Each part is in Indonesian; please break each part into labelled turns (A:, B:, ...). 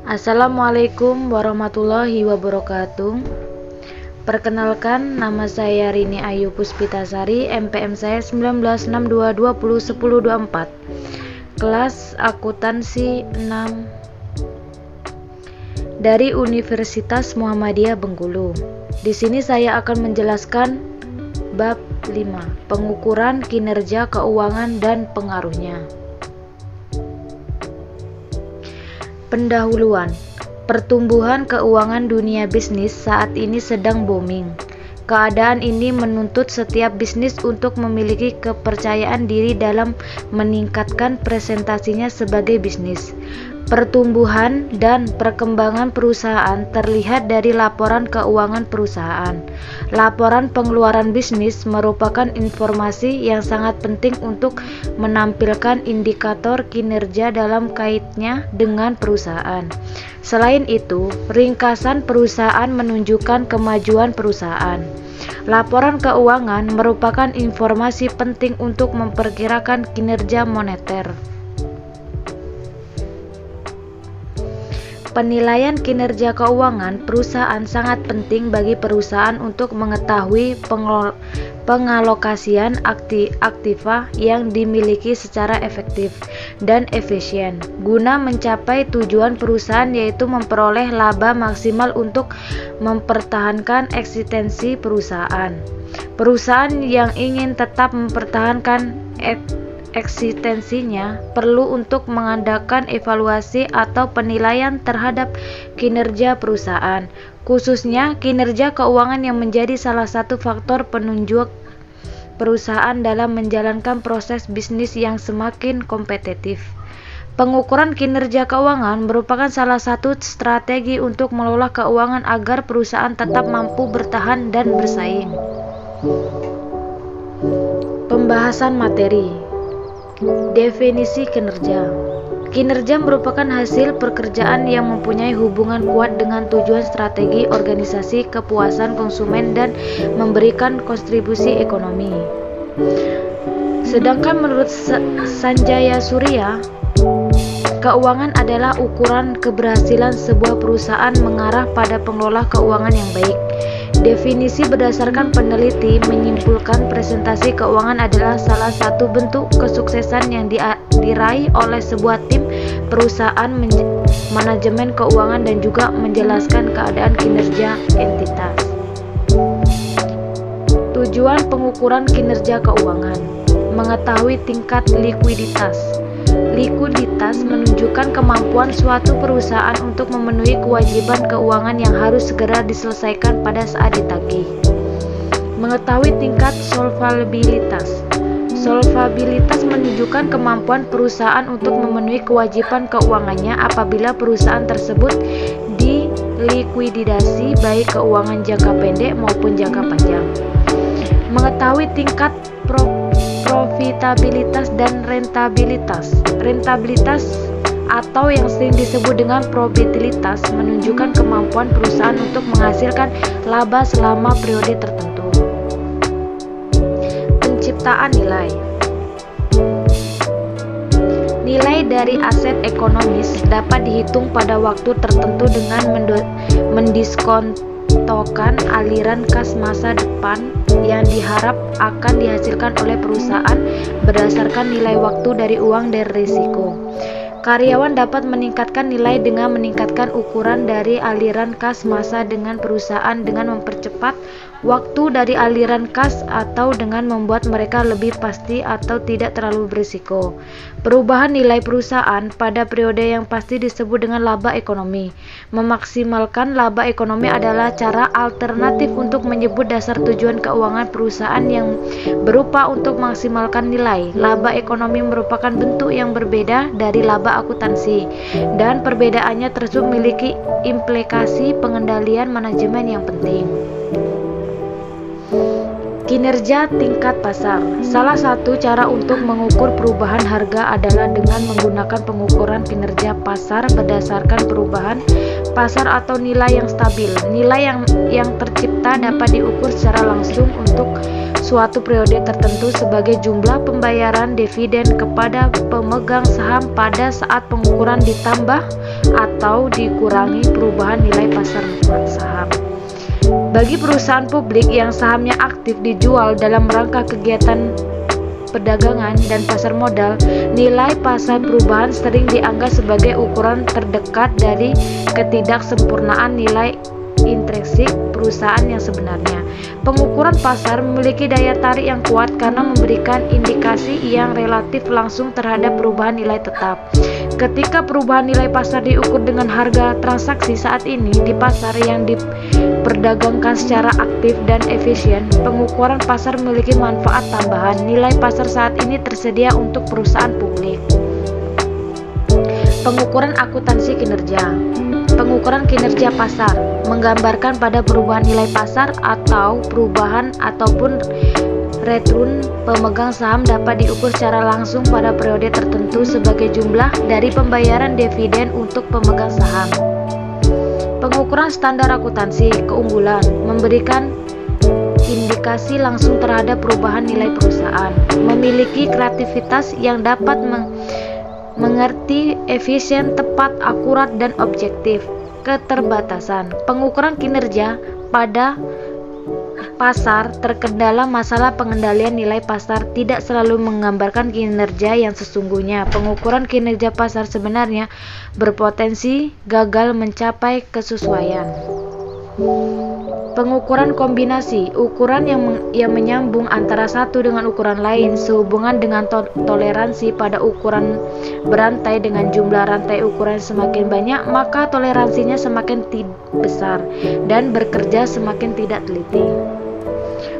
A: Assalamualaikum warahmatullahi wabarakatuh. Perkenalkan, nama saya Rini Ayu Puspitasari, MPM saya 1962201024, kelas akuntansi 6 dari Universitas Muhammadiyah Bengkulu. Di sini saya akan menjelaskan bab 5, pengukuran kinerja keuangan dan pengaruhnya. Pendahuluan. Pertumbuhan keuangan dunia bisnis saat ini sedang booming. Keadaan ini menuntut setiap bisnis untuk memiliki kepercayaan diri dalam meningkatkan presentasinya sebagai bisnis. Pertumbuhan dan perkembangan perusahaan terlihat dari laporan keuangan perusahaan. Laporan pengeluaran bisnis merupakan informasi yang sangat penting untuk menampilkan indikator kinerja dalam kaitnya dengan perusahaan. Selain itu, ringkasan perusahaan menunjukkan kemajuan perusahaan. Laporan keuangan merupakan informasi penting untuk memperkirakan kinerja moneter. Penilaian kinerja keuangan perusahaan sangat penting bagi perusahaan untuk mengetahui pengalokasian aktiva yang dimiliki secara efektif dan efisien guna mencapai tujuan perusahaan, yaitu memperoleh laba maksimal untuk mempertahankan eksistensi perusahaan. Perusahaan yang ingin tetap mempertahankan eksistensinya perlu untuk mengadakan evaluasi atau penilaian terhadap kinerja perusahaan, khususnya kinerja keuangan yang menjadi salah satu faktor penunjuk perusahaan dalam menjalankan proses bisnis yang semakin kompetitif. Pengukuran kinerja keuangan merupakan salah satu strategi untuk mengelola keuangan agar perusahaan tetap mampu bertahan dan bersaing. Pembahasan materi. Definisi kinerja. Kinerja merupakan hasil pekerjaan yang mempunyai hubungan kuat dengan tujuan strategi organisasi, kepuasan konsumen, dan memberikan kontribusi ekonomi. Sedangkan menurut Sanjaya Surya, keuangan adalah ukuran keberhasilan sebuah perusahaan mengarah pada pengelola keuangan yang baik. Definisi berdasarkan peneliti menyimpulkan presentasi keuangan adalah salah satu bentuk kesuksesan yang diraih oleh sebuah tim perusahaan manajemen keuangan dan juga menjelaskan keadaan kinerja entitas. Tujuan pengukuran kinerja keuangan: mengetahui tingkat likuiditas. Likuiditas menunjukkan kemampuan suatu perusahaan untuk memenuhi kewajiban keuangan yang harus segera diselesaikan pada saat ditagih. Mengetahui tingkat solvabilitas. Solvabilitas menunjukkan kemampuan perusahaan untuk memenuhi kewajiban keuangannya apabila perusahaan tersebut dilikuidasi baik keuangan jangka pendek maupun jangka panjang. Mengetahui tingkat profitabilitas dan rentabilitas. Rentabilitas atau yang sering disebut dengan probabilitas menunjukkan kemampuan perusahaan untuk menghasilkan laba selama periode tertentu. Penciptaan nilai. Nilai dari aset ekonomis dapat dihitung pada waktu tertentu dengan mendiskontokan aliran kas masa depan yang diharap akan dihasilkan oleh perusahaan berdasarkan nilai waktu dari uang dan risiko. Karyawan dapat meningkatkan nilai dengan meningkatkan ukuran dari aliran kas massa dengan perusahaan dengan mempercepat waktu dari aliran kas atau dengan membuat mereka lebih pasti atau tidak terlalu berisiko. Perubahan nilai perusahaan pada periode yang pasti disebut dengan laba ekonomi. Memaksimalkan laba ekonomi adalah cara alternatif untuk menyebut dasar tujuan keuangan perusahaan yang berupa untuk memaksimalkan nilai. Laba ekonomi merupakan bentuk yang berbeda dari laba akuntansi, dan perbedaannya tersebut memiliki implikasi pengendalian manajemen yang penting. Kinerja tingkat pasar. Salah satu cara untuk mengukur perubahan harga adalah dengan menggunakan pengukuran kinerja pasar berdasarkan perubahan pasar atau nilai yang stabil. Nilai yang tercipta dapat diukur secara langsung untuk suatu periode tertentu sebagai jumlah pembayaran dividen kepada pemegang saham pada saat pengukuran ditambah atau dikurangi perubahan nilai pasar saham. Bagi perusahaan publik yang sahamnya aktif dijual dalam rangka kegiatan perdagangan dan pasar modal, nilai pasar perubahan sering dianggap sebagai ukuran terdekat dari ketidaksempurnaan nilai intrinsik perusahaan yang sebenarnya. Pengukuran pasar memiliki daya tarik yang kuat karena memberikan indikasi yang relatif langsung terhadap perubahan nilai tetap. Ketika perubahan nilai pasar diukur dengan harga transaksi saat ini di pasar yang diperdagangkan secara aktif dan efisien, pengukuran pasar memiliki manfaat tambahan. Nilai pasar saat ini tersedia untuk perusahaan publik. Pengukuran akuntansi kinerja. Pengukuran kinerja pasar menggambarkan pada perubahan nilai pasar atau perubahan ataupun return pemegang saham dapat diukur secara langsung pada periode tertentu sebagai jumlah dari pembayaran dividen untuk pemegang saham. Pengukuran standar akuntansi keunggulan memberikan indikasi langsung terhadap perubahan nilai perusahaan, memiliki kreativitas yang dapat mengerti, efisien, tepat, akurat, dan objektif. Keterbatasan pengukuran kinerja pada pasar terkendala masalah pengendalian nilai pasar, tidak selalu menggambarkan kinerja yang sesungguhnya. Pengukuran kinerja pasar sebenarnya berpotensi gagal mencapai kesesuaian. Pengukuran kombinasi, ukuran yang menyambung antara satu dengan ukuran lain sehubungan dengan toleransi pada ukuran berantai. Dengan jumlah rantai ukuran semakin banyak, maka toleransinya semakin besar dan bekerja semakin tidak teliti.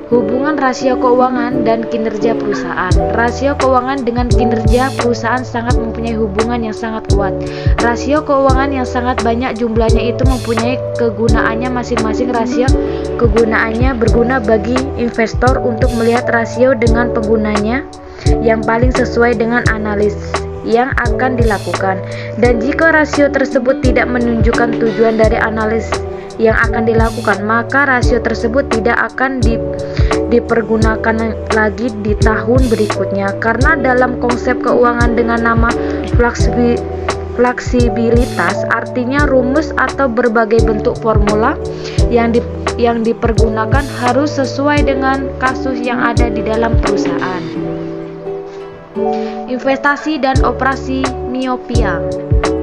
A: Hubungan rasio keuangan dan kinerja perusahaan. Rasio keuangan dengan kinerja perusahaan sangat mempunyai hubungan yang sangat kuat. Rasio keuangan yang sangat banyak jumlahnya itu mempunyai kegunaannya masing-masing. Rasio kegunaannya berguna bagi investor untuk melihat rasio dengan penggunanya yang paling sesuai dengan analis yang akan dilakukan. Dan jika rasio tersebut tidak menunjukkan tujuan dari analis yang akan dilakukan, maka rasio tersebut tidak akan dipergunakan lagi di tahun berikutnya. Karena dalam konsep keuangan dengan nama fleksibilitas, artinya rumus atau berbagai bentuk formula yang dipergunakan harus sesuai dengan kasus yang ada di dalam perusahaan. Investasi dan operasi miopia.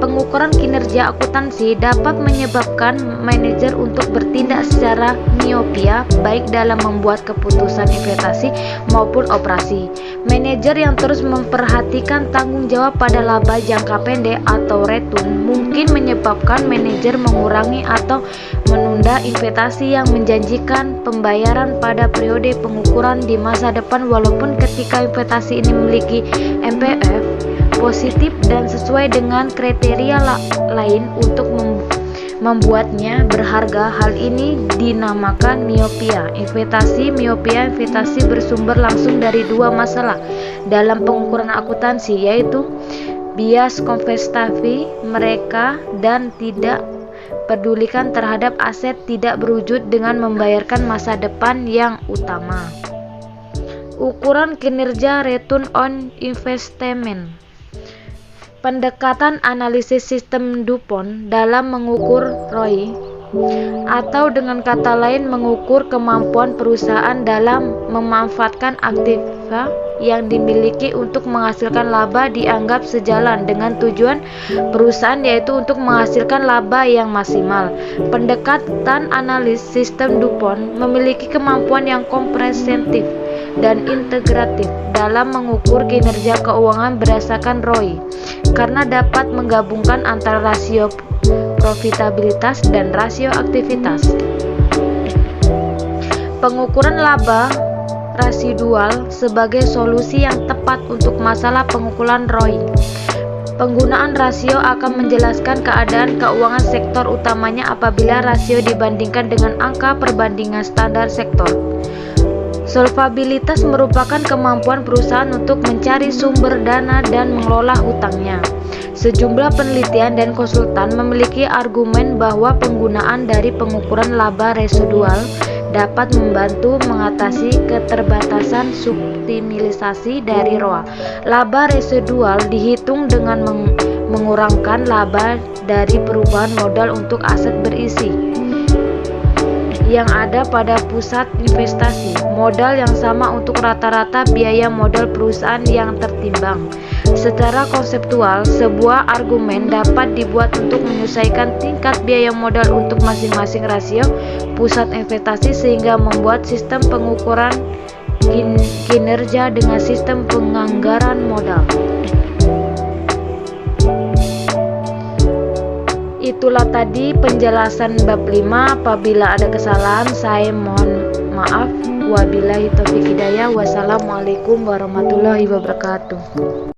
A: Pengukuran kinerja akuntansi dapat menyebabkan manajer untuk bertindak secara miopia, baik dalam membuat keputusan investasi maupun operasi. Manajer yang terus memperhatikan tanggung jawab pada laba jangka pendek atau return mungkin menyebabkan manajer mengurangi atau menunda investasi yang menjanjikan pembayaran pada periode pengukuran di masa depan, walaupun ketika investasi ini memiliki MPF positif dan sesuai dengan kriteria lain untuk membuatnya berharga. Hal ini dinamakan miopia. Miopia investasi bersumber langsung dari dua masalah dalam pengukuran akuntansi, yaitu bias konservatif mereka dan tidak pedulikan terhadap aset tidak berwujud dengan membayarkan masa depan yang utama. Ukuran kinerja return on investment. Pendekatan analisis sistem DuPont dalam mengukur ROI, atau dengan kata lain mengukur kemampuan perusahaan dalam memanfaatkan aktiva yang dimiliki untuk menghasilkan laba, dianggap sejalan dengan tujuan perusahaan, yaitu untuk menghasilkan laba yang maksimal. Pendekatan analis sistem DuPont memiliki kemampuan yang komprehensif dan integratif dalam mengukur kinerja keuangan berdasarkan ROI, karena dapat menggabungkan antara rasio profitabilitas dan rasio aktivitas. Pengukuran laba residual sebagai solusi yang tepat untuk masalah pengukuran ROI. Penggunaan rasio akan menjelaskan keadaan keuangan sektor, utamanya apabila rasio dibandingkan dengan angka perbandingan standar sektor. Solvabilitas merupakan kemampuan perusahaan untuk mencari sumber dana dan mengelola hutangnya. Sejumlah penelitian dan konsultan memiliki argumen bahwa penggunaan dari pengukuran laba residual dapat membantu mengatasi keterbatasan suboptimalisasi dari ROA. Laba residual dihitung dengan mengurangkan laba dari perubahan modal untuk aset berisi yang ada pada pusat investasi. Modal yang sama untuk rata-rata biaya modal perusahaan yang tertimbang. Secara konseptual, sebuah argumen dapat dibuat untuk menyesuaikan tingkat biaya modal untuk masing-masing rasio pusat investasi sehingga membuat sistem pengukuran kinerja dengan sistem penganggaran modal. Itulah tadi penjelasan bab 5. Apabila ada kesalahan, saya mohon maaf. Wabillahi taufiq hidayah. Wassalamualaikum warahmatullahi wabarakatuh.